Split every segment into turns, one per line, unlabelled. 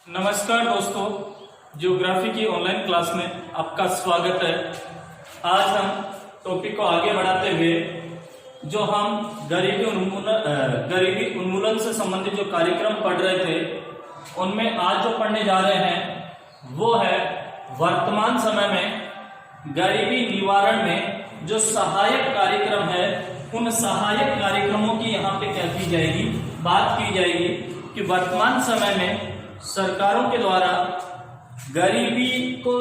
नमस्कार दोस्तों, ज्योग्राफी की ऑनलाइन क्लास में आपका स्वागत है। आज हम टॉपिक को आगे बढ़ाते हुए जो हम गरीबी उन्मूलन से संबंधित जो कार्यक्रम पढ़ रहे थे उनमें आज जो पढ़ने जा रहे हैं वो है वर्तमान समय में गरीबी निवारण में जो सहायक कार्यक्रम है उन सहायक कार्यक्रमों की यहाँ पे क्या की जाएगी, बात की जाएगी कि वर्तमान समय में सरकारों के द्वारा गरीबी को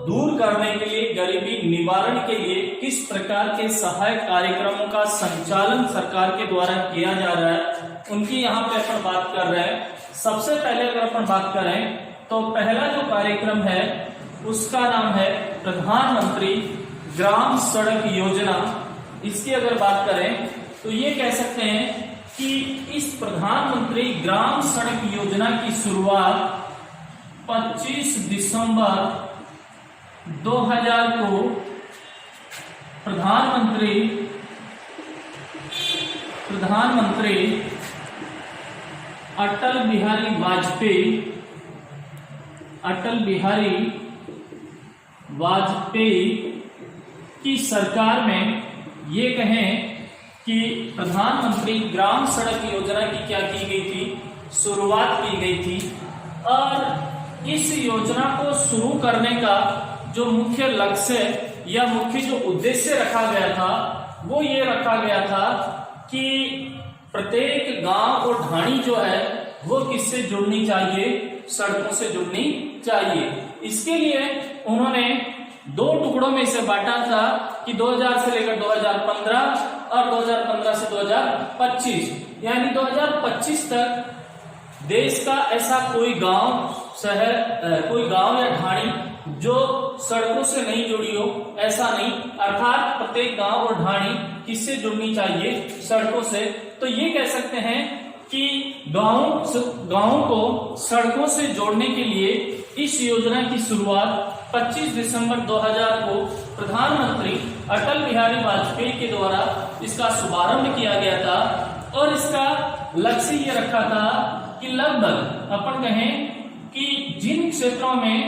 दूर करने के लिए, गरीबी निवारण के लिए किस प्रकार के सहायक कार्यक्रमों का संचालन सरकार के द्वारा किया जा रहा है, उनकी यहाँ पे अपन बात कर रहे हैं। सबसे पहले अगर अपन बात करें तो पहला जो कार्यक्रम है उसका नाम है प्रधानमंत्री ग्राम सड़क योजना। इसकी अगर बात करें तो ये कह सकते हैं कि इस प्रधानमंत्री ग्राम सड़क योजना की शुरुआत 25 दिसंबर 2000 को प्रधानमंत्री अटल बिहारी वाजपेयी की सरकार में ये कहें कि प्रधानमंत्री ग्राम सड़क योजना की क्या की गई थी, शुरुआत की गई थी। और इस योजना को शुरू करने का जो मुख्य लक्ष्य या मुख्य जो उद्देश्य रखा गया था वो ये रखा गया था कि प्रत्येक गांव और ढाणी जो है वो किससे जुड़नी चाहिए, सड़कों से जुड़नी चाहिए। इसके लिए उन्होंने दो टुकड़ों में इसे बांटा था कि 2000 से लेकर 2015 और 2015 से 2025, यानी 2025 तक देश का ऐसा कोई गांव, शहर, कोई गांव या ढाणी जो सड़कों से नहीं जुड़ी हो, ऐसा नहीं। अर्थात प्रत्येक गांव और ढाणी किससे जुड़नी चाहिए, सड़कों से। तो ये कह सकते हैं कि गांवों को सड़कों से जोड़ने के लिए इस योजना की शुरुआत 25 दिसंबर 2000 को प्रधानमंत्री अटल बिहारी वाजपेयी के द्वारा इसका शुभारंभ किया गया था। और इसका लक्ष्य ये रखा था कि लगभग अपन कहें कि जिन क्षेत्रों में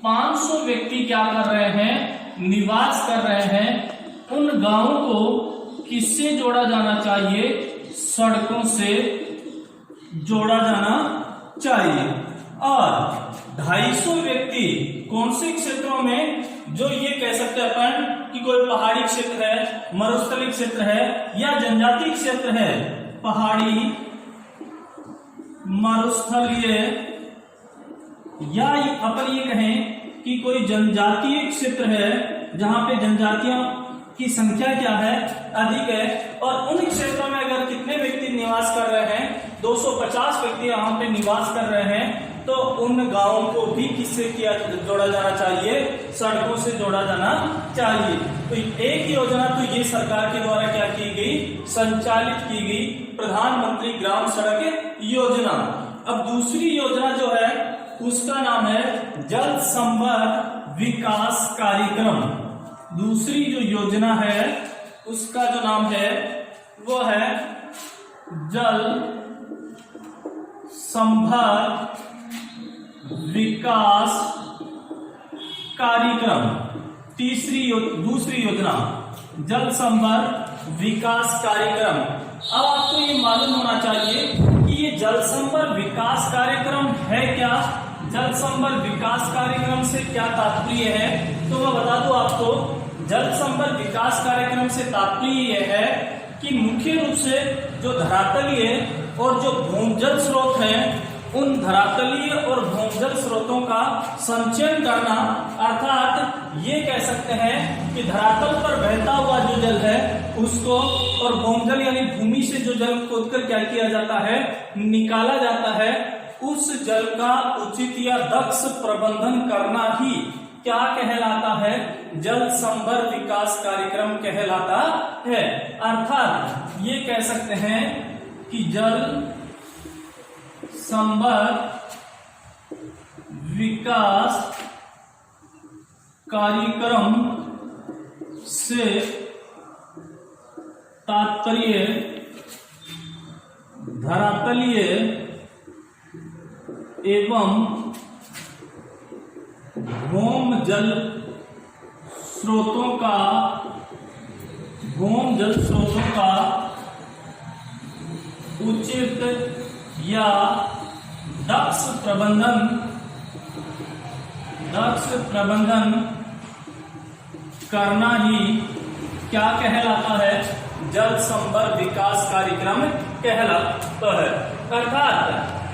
500 व्यक्ति क्या कर रहे हैं, निवास कर रहे हैं, उन गांवों को किससे जोड़ा जाना चाहिए, सड़कों से जोड़ा जाना चाहिए। और 250 व्यक्ति कौन से क्षेत्रों में, जो ये कह सकते हैं अपन कि कोई पहाड़ी क्षेत्र है, मरुस्थलीय क्षेत्र है या जनजातीय क्षेत्र है, पहाड़ी, मरुस्थलीय, या अपन ये कहें कि कोई जनजातीय क्षेत्र है जहां पे जनजातियों की संख्या क्या है, अधिक है। और उन क्षेत्रों में अगर कितने व्यक्ति निवास कर रहे हैं, 250 व्यक्ति यहाँ पे निवास कर रहे हैं, तो उन गांवों को भी किससे किया जोड़ा जाना चाहिए, सड़कों से जोड़ा जाना चाहिए। तो एक योजना तो ये सरकार के द्वारा क्या की गई, संचालित की गई, प्रधानमंत्री ग्राम सड़क योजना। अब दूसरी योजना जो है उसका नाम है जल संवर्धन विकास कार्यक्रम। दूसरी जो योजना है उसका जो नाम है वो है जल संवर्धन विकास कार्यक्रम। दूसरी योजना जल संवर्धन विकास कार्यक्रम। अब आपको ये मालूम होना चाहिए कि ये जल संवर्धन विकास कार्यक्रम है क्या, जल संवर्धन विकास कार्यक्रम से क्या तात्पर्य है। तो मैं बता दूं आपको, जल संवर्धन विकास कार्यक्रम से तात्पर्य यह है कि मुख्य रूप से जो धरातलीय और जो भूजल स्रोत हैं, उन धरातलीय और भूजल स्रोतों का संचयन करना। अर्थात ये कह सकते हैं कि धरातल पर बहता हुआ जो जल है उसको, और भूजल यानी भूमि से जो जल खोदकर क्या किया जाता है, निकाला जाता है, उस जल का उचित या दक्ष प्रबंधन करना ही क्या कहलाता है, जल संवर्धन विकास कार्यक्रम कहलाता है। अर्थात ये कह सकते हैं कि जल संवर्धन विकास कार्यक्रम से तात्पर्य धरातलीय एवं भौम जल स्रोतों का उचित या दक्ष प्रबंधन करना ही क्या कहलाता है? जल संवर्धन विकास कार्यक्रम कहलाता है। अर्थात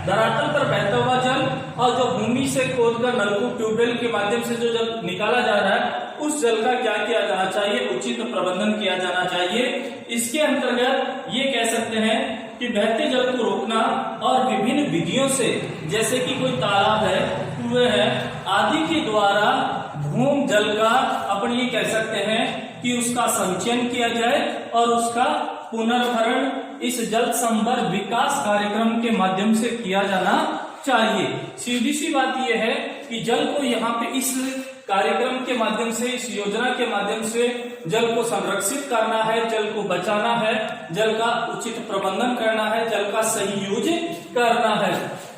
धरातल पर बहता हुआ जल और जो भूमि से खोदकर नलकूप ट्यूबवेल के माध्यम से जो जल निकाला जा रहा है, उस जल का क्या किया जाना चाहिए? उचित प्रबंधन किया जाना चाहिए। इसके अंतर्गत ये कह सकते हैं कि बहते जल को रोकना और विभिन्न विधियों से, जैसे कि कोई तालाब है, कुएं है आदि के द्वारा भूमि जल का अपन ये कह सकते हैं कि उसका संचयन किया जाए और उसका पुनर्भरण इस जल संवर्धन विकास कार्यक्रम के माध्यम से किया जाना चाहिए। सीधी सी बात यह है कि जल को यहाँ पे इस कार्यक्रम के माध्यम से, इस योजना के माध्यम से जल को संरक्षित करना है, जल को बचाना है, जल का उचित प्रबंधन करना है, जल का सही यूज करना है।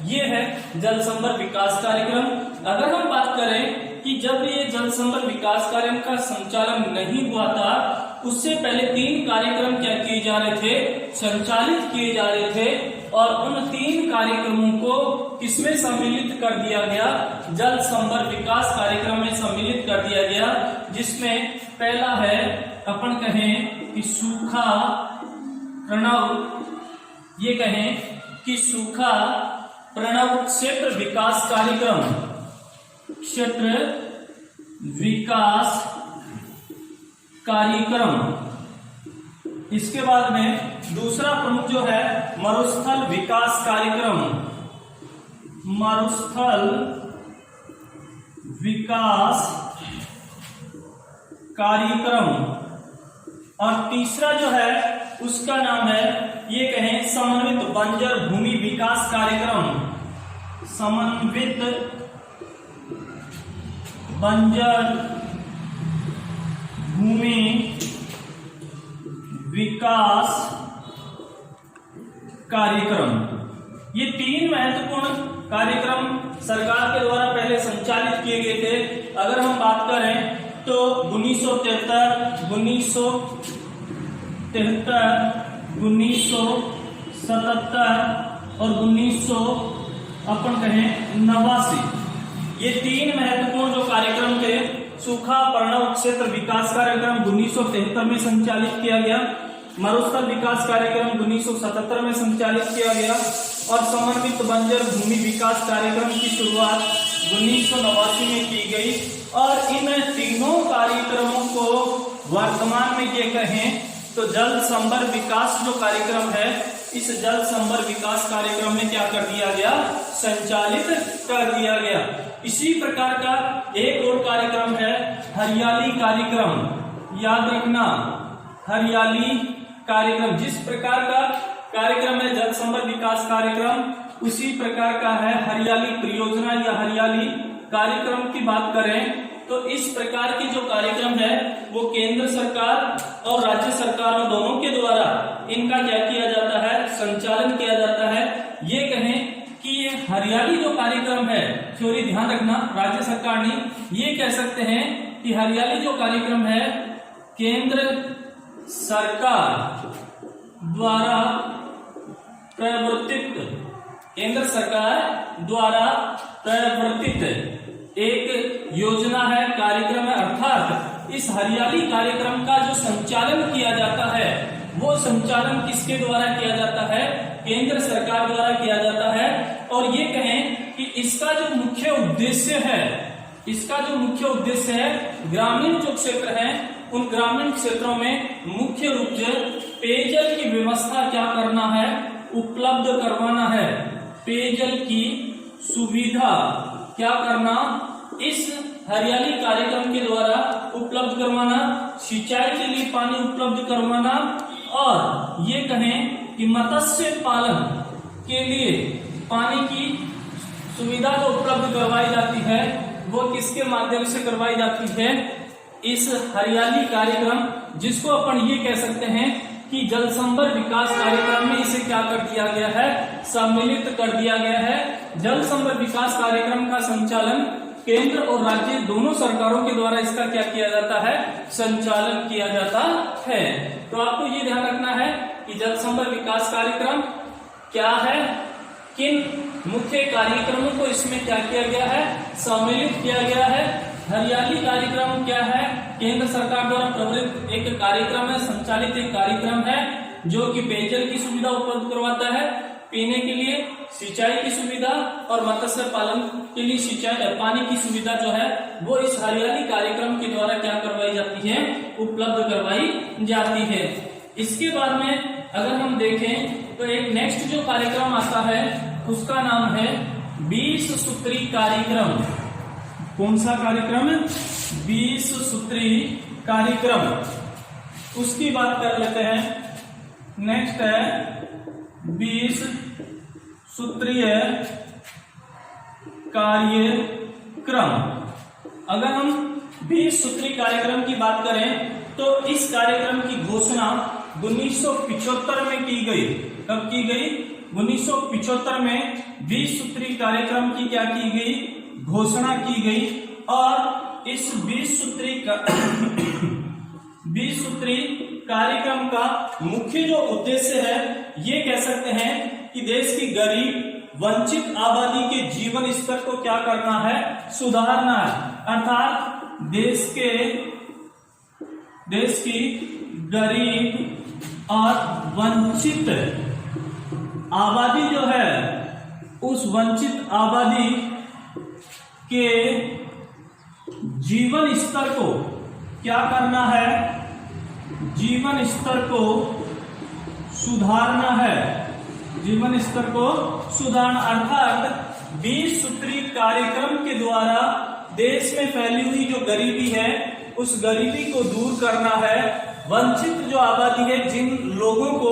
ये है जल संवर्धन विकास कार्यक्रम। अगर हम बात करें कि जब ये जल संवर्धन विकास कार्यक्रम का संचालन नहीं हुआ था, उससे पहले 3 कार्यक्रम क्या किए जा रहे थे? संचालित किए जा रहे थे। और उन 3 कार्यक्रमों को किसमें सम्मिलित कर दिया गया? जल संवर्धन विकास कार्यक्रम में सम्मिलित कर दिया गया, जिसमें पहला है अपन कहें कि सूखा प्रणव, ये कहें कि सूखा प्रणव क्षेत्र विकास कार्यक्रम, क्षेत्र विकास कार्यक्रम। इसके बाद में दूसरा प्रमुख जो है मरुस्थल विकास कार्यक्रम, मरुस्थल विकास कार्यक्रम। और तीसरा जो है उसका नाम है, ये कहें समन्वित बंजर भूमि विकास कार्यक्रम, समन्वित बंजर भूमि विकास कार्यक्रम। ये 3 महत्वपूर्ण कार्यक्रम सरकार के द्वारा पहले संचालित किए गए थे। अगर हम बात करें तो 1973, 1977 और 1989, ये 3 महत्वपूर्ण जो कार्यक्रम थे। सूखा प्रणव क्षेत्र विकास कार्यक्रम 1973 में संचालित किया गया, मरुस्थल विकास कार्यक्रम 1977 में संचालित किया गया और समन्वित बंजर भूमि विकास कार्यक्रम की शुरुआत 1989 में की गई। और इन तीनों कार्यक्रमों को वर्तमान में ये कहें तो जल संवर्धन विकास जो कार्यक्रम है, इस जल संवर्धन विकास कार्यक्रम में क्या कर दिया गया? संचालित कर दिया गया। इसी प्रकार का एक और कार्यक्रम है हरियाली कार्यक्रम। याद रखना, हरियाली कार्यक्रम, जिस प्रकार का कार्यक्रम है जल संवर्धन विकास कार्यक्रम, उसी प्रकार का है हरियाली परियोजना या हरियाली कार्यक्रम की बात करें तो इस प्रकार की जो कार्यक्रम है वो केंद्र सरकार और राज्य सरकारों दोनों के द्वारा इनका क्या किया जाता है? संचालन किया जाता है। ये कहें कि ये हरियाली जो कार्यक्रम है, थ्योरी ध्यान रखना, राज्य सरकार ने ये कह सकते हैं कि हरियाली जो कार्यक्रम है केंद्र सरकार द्वारा प्रवर्तित एक योजना है, कार्यक्रम है। अर्थात इस हरियाली कार्यक्रम का जो संचालन किया जाता है वो संचालन किसके द्वारा किया जाता है? केंद्र सरकार द्वारा किया जाता है। और ये कहें कि इसका जो मुख्य उद्देश्य है ग्रामीण जो क्षेत्र है उन ग्रामीण क्षेत्रों में मुख्य रूप से पेयजल की व्यवस्था क्या करना है? उपलब्ध करवाना है। पेयजल की सुविधा क्या करना? इस हरियाली कार्यक्रम के द्वारा उपलब्ध करवाना, सिंचाई के लिए पानी उपलब्ध करवाना। और ये कहें कि मत्स्य पालन के लिए पानी की सुविधा जो उपलब्ध करवाई जाती है वो किसके माध्यम से करवाई जाती है? इस हरियाली कार्यक्रम, जिसको अपन ये कह सकते हैं कि जल संवर्धन विकास कार्यक्रम में इसे क्या कर दिया गया है, सम्मिलित कर दिया गया है। जल संवर्धन विकास कार्यक्रम का संचालन केंद्र और राज्य दोनों सरकारों के द्वारा इसका क्या किया जाता है, संचालन किया जाता है। तो आपको ये ध्यान रखना है कि जल संवर्धन विकास कार्यक्रम क्या है, किन मुख्य कार्यक्रमों को इसमें क्या किया गया है, सम्मिलित किया गया है। हरियाली कार्यक्रम क्या है, केंद्र सरकार द्वारा प्रवर्तित एक कार्यक्रम है, संचालित एक कार्यक्रम है जो कि पेयजल की सुविधा उपलब्ध करवाता है, पीने के लिए सिंचाई की सुविधा और मत्स्य पालन के लिए सिंचाई पानी की सुविधा जो है वो इस हरियाली कार्यक्रम के द्वारा क्या करवाई जाती है, उपलब्ध करवाई जाती है। इसके बाद में अगर हम देखें तो एक नेक्स्ट जो कार्यक्रम आता है उसका नाम है 20 सूत्री कार्यक्रम। कौन सा कार्यक्रम है, 20 सूत्री कार्यक्रम। उसकी बात कर लेते हैं। नेक्स्ट है 20 सूत्रीय कार्यक्रम। अगर हम 20 सूत्री कार्यक्रम की बात करें तो इस कार्यक्रम की घोषणा 1975 में की गई। कब की गई, 1975 में 20 सूत्री कार्यक्रम की क्या की गई, घोषणा की गई। और इस 20 सूत्री कार्यक्रम का मुख्य जो उद्देश्य है ये कह सकते हैं कि देश की गरीब वंचित आबादी के जीवन स्तर को क्या करना है, सुधारना है। अर्थात देश की गरीब और वंचित आबादी जो है उस वंचित आबादी के जीवन स्तर को क्या करना है, जीवन स्तर को सुधारना है, जीवन स्तर को सुधारना। अर्थात 20 सूत्री कार्यक्रम के द्वारा देश में फैली हुई जो गरीबी है उस गरीबी को दूर करना है। वंचित जो आबादी है, जिन लोगों को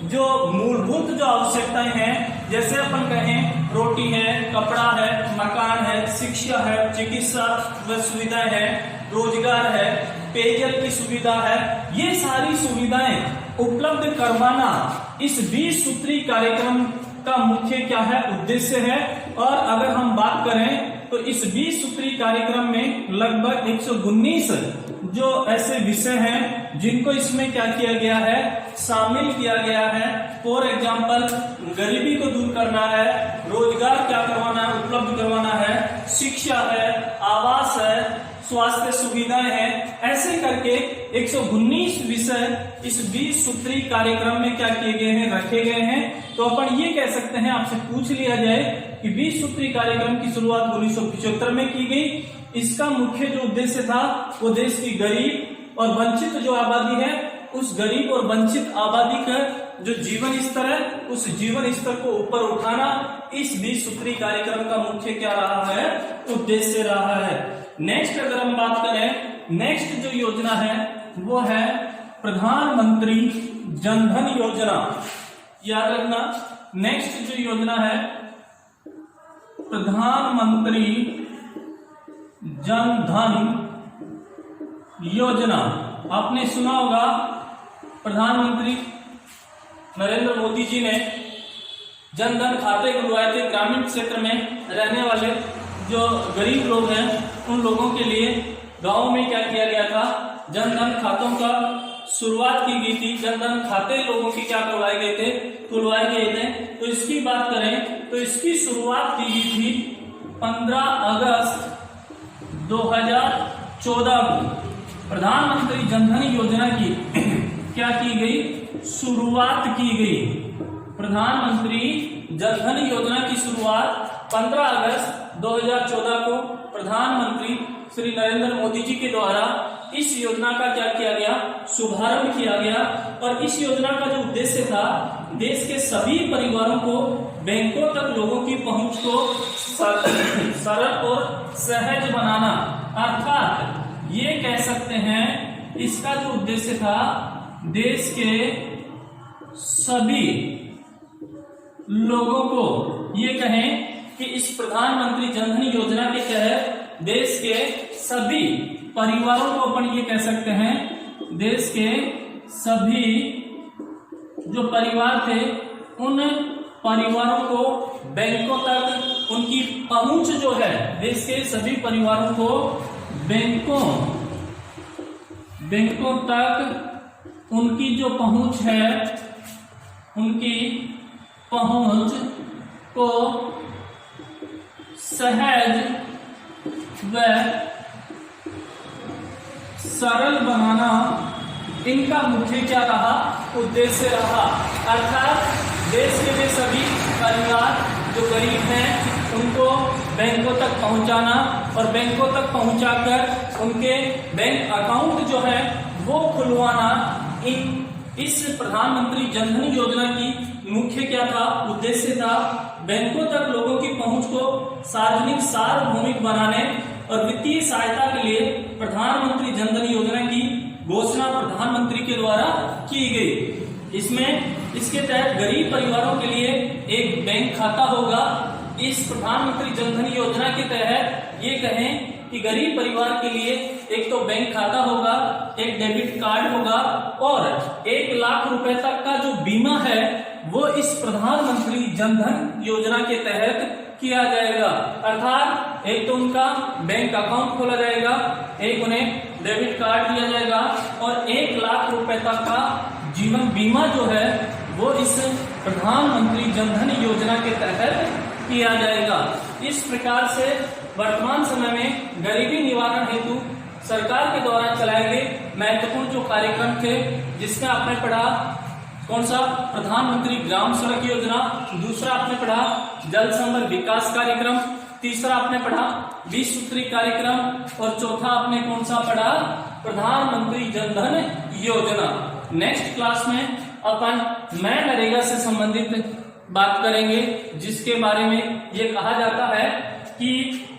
जो मूलभूत जो आवश्यकताएं हैं, जैसे अपन कहें रोटी है, कपड़ा है, मकान है, शिक्षा है, चिकित्सा सुविधाएं है, रोजगार है, पेयजल की सुविधा है, ये सारी सुविधाएं उपलब्ध करवाना इस 20 सूत्री कार्यक्रम का मुख्य क्या है, उद्देश्य है। और अगर हम बात करें तो इस 20 सूत्री कार्यक्रम में लगभग 119 जो ऐसे विषय हैं जिनको इसमें क्या किया गया है, शामिल किया गया है। फॉर एग्जाम्पल गरीबी को दूर करना है, रोजगार क्या करवाना है, उपलब्ध करवाना है, शिक्षा है, आवास है, स्वास्थ्य सुविधाएं हैं, ऐसे करके 119 विषय इस 20 सूत्री कार्यक्रम में क्या किए गए हैं, रखे गए हैं। तो अपन ये कह सकते हैं, आपसे पूछ लिया जाए कि 20 सूत्री कार्यक्रम की शुरुआत 1975 में की गई। इसका मुख्य जो उद्देश्य था वो देश की गरीब और वंचित जो आबादी है उस गरीब और वंचित आबादी का जो जीवन स्तर है उस जीवन स्तर को ऊपर उठाना इस 20 सूत्री कार्यक्रम का मुख्य क्या रहा है, उद्देश्य रहा है। नेक्स्ट अगर हम बात करें, नेक्स्ट जो योजना है वो है प्रधानमंत्री जन धन योजना। याद रखना, नेक्स्ट जो योजना है प्रधानमंत्री जन धन योजना। आपने सुना होगा प्रधानमंत्री नरेंद्र मोदी जी ने जन धन खाते खुलवाए थे। ग्रामीण क्षेत्र में रहने वाले जो गरीब लोग हैं उन लोगों के लिए गांव में क्या किया गया था, जन धन खातों का शुरुआत की गई थी। जन धन खाते लोगों की क्या करवाए गए थे, खुलवाए गए थे। तो इसकी बात करें तो इसकी शुरुआत की गई थी 15 अगस्त 2014 को। प्रधानमंत्री जन धन योजना की क्या की गई, शुरुआत की गई। प्रधानमंत्री जन धन योजना की शुरुआत 15 अगस्त 2014 को प्रधानमंत्री श्री नरेंद्र मोदी जी के द्वारा इस योजना का क्या किया गया, शुभारंभ किया गया। और इस योजना का जो उद्देश्य था, देश के सभी परिवारों को बैंकों तक लोगों की पहुंच को सरल और सहज बनाना। अर्थात ये कह सकते हैं इसका जो उद्देश्य था, देश के सभी लोगों को ये कहें कि इस प्रधानमंत्री जन धन योजना के तहत देश के सभी परिवारों को अपन ये कह सकते हैं, देश के सभी जो परिवार थे उन परिवारों को बैंकों तक उनकी पहुंच जो है, देश के सभी परिवारों को बैंकों तक उनकी जो पहुंच है, उनकी पहुंच को सहज व सरल बनाना इनका मुख्य क्या रहा, उद्देश्य रहा। अर्थात देश के वे सभी परिवार जो गरीब हैं उनको बैंकों तक पहुंचाना और बैंकों तक पहुंचाकर उनके बैंक अकाउंट जो है वो खुलवाना, इस प्रधानमंत्री जन धन योजना की मुख्य क्या था, उद्देश्य था। बैंकों तक लोगों की पहुंच को सार्वजनिक सार्वभौमिक बनाने और वित्तीय सहायता के लिए प्रधानमंत्री जन धन योजना की घोषणा प्रधानमंत्री के द्वारा की गई। इसके तहत गरीब परिवारों के लिए एक बैंक खाता होगा। इस प्रधानमंत्री जन धन योजना के तहत ये कहें कि गरीब परिवार के लिए एक तो बैंक खाता होगा, एक डेबिट कार्ड होगा और 1 लाख रुपए तक का जो बीमा है वो इस प्रधानमंत्री जन धन योजना के तहत किया जाएगा। अर्थात एक तो उनका बैंक अकाउंट खोला जाएगा, एक उन्हें डेबिट कार्ड दिया जाएगा और 1 लाख रुपए तक का जीवन बीमा जो है वो इस प्रधानमंत्री जन धन योजना के तहत किया जाएगा। इस प्रकार से वर्तमान समय में गरीबी निवारण हेतु सरकार के द्वारा चलाए गए महत्वपूर्ण जो कार्यक्रम थे, जिसमें आपने पढ़ा कौन सा, प्रधानमंत्री ग्राम सड़क योजना, दूसरा आपने पढ़ा जल संवर्धन विकास कार्यक्रम, तीसरा आपने पढ़ा 20 सूत्री कार्यक्रम और चौथा आपने कौन सा पढ़ा, प्रधानमंत्री जन धन योजना। नेक्स्ट क्लास में अपन मनरेगा से संबंधित बात करेंगे, जिसके बारे में ये कहा जाता है कि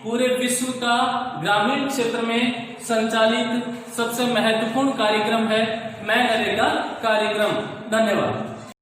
पूरे विश्व का ग्रामीण क्षेत्र में संचालित सबसे महत्वपूर्ण कार्यक्रम है मनरेगा कार्यक्रम। धन्यवाद।